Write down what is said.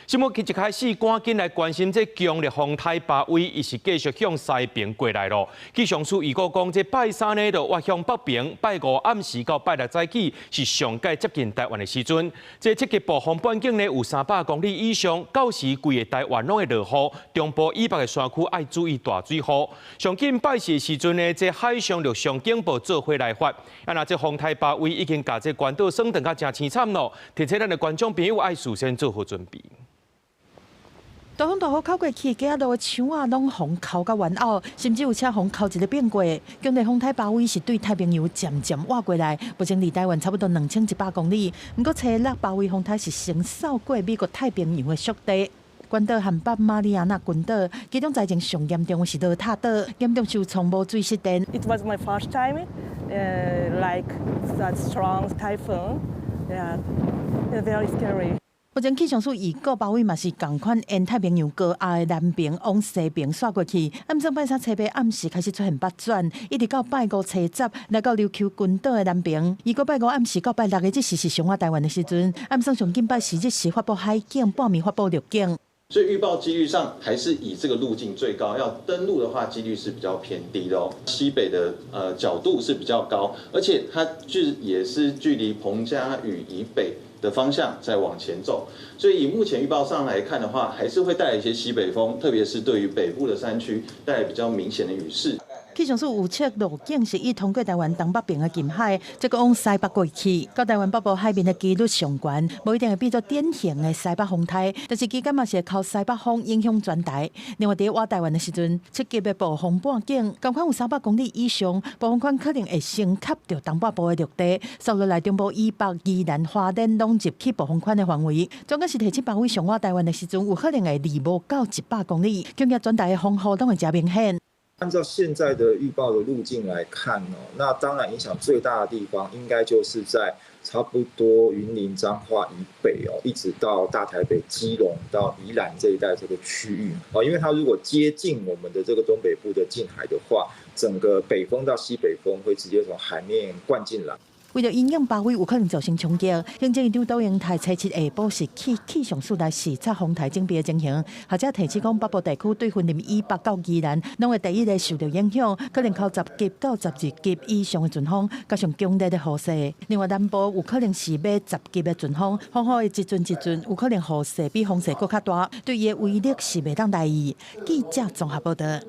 新聞一開始，趕緊來關心這強烈風颱巴威，伊是繼續向西邊過來咯。氣象署預估講，這拜三呢，就滑向北邊，拜五暗時到拜六早起是上界接近台灣的時陣。這七級暴風半徑呢有300公里以上，到時規個台灣攏會落雨，中部以北的山區愛注意大水雨。上緊拜四的時陣呢，這海上陸上警報做伙來發。啊，那這風颱巴威已經把這關島霜凍甲真凄慘咯，提醒咱的觀眾朋友愛事先做好準備。大風大雨靠過去，街路的牆啊攏風扣甲完後，甚至有車風扣一個變過。強烈風颱巴威是對太平洋漸漸挖過來，目前離台灣差不多2100公里。不過初六巴威風颱是先掃過美國太平洋的屬地。關島和北馬里亞納群島，其中災情上嚴重的是羅塔島，嚴重受從無水失電。It was my first time, like that strong typhoon. Yeah, very scary. 目前氣象署預估巴威嘛是同款沿太平洋高壓的南邊往西邊刷過去。暗晡拜三初八暗時開始出現北轉，一直到拜五初十來到琉球群島的南邊。預估拜五暗時到拜六的這時是上海台灣的時陣。暗晡上緊拜四這時發布海警，半暝發布陸警。所以預報幾率上還是以這個路徑最高，要登陸的話幾率是比較偏低的哦。西北的角度是比較高，而且它也是距離彭佳嶼以北的方向在往前走，所以以目前預報上來看的話，還是會帶來一些西北風，特別是對於北部的山區帶來比較明顯的雨勢。氣象署預測路徑是以通過台灣東北邊的近海，再個往西北過去，到台灣北部海面的幾率上懸，無一定會變作典型的西北風颱，但是期間嘛是會靠西北風影響全台。另外，在挖台灣的時陣，7級的暴風半徑，同款有300公里以上，暴風圈可能會升級到東北部的陸地，掃落來中部以北、宜蘭花蓮攏入去暴風圈的範圍。總共是提7巴威上挖台灣的時陣，有可能會離無到100公里，強烈全台的風雨都會較明顯。按照現在的預報的路徑來看哦，那當然影響最大的地方應該就是在差不多雲林彰化以北哦，一直到大台北基隆到宜蘭這一帶這個區域哦，因為它如果接近我們的這個東北部的近海的話，整個北風到西北風會直接從海面灌進來。為了影響巴威有可能造成衝擊，行政院長杜英台初七下晡是去氣象署來視察風颱警備的情形，或者提示講北部地區對雲林以北到宜蘭，攏會第一個受到影響，可能靠10級到12級以上的陣風，加上強烈的雨勢。另外南部有可能是買10級的陣風，風雨的一陣，有可能雨勢比風勢更較大，對伊的威力是袂當大意。記者綜合報道。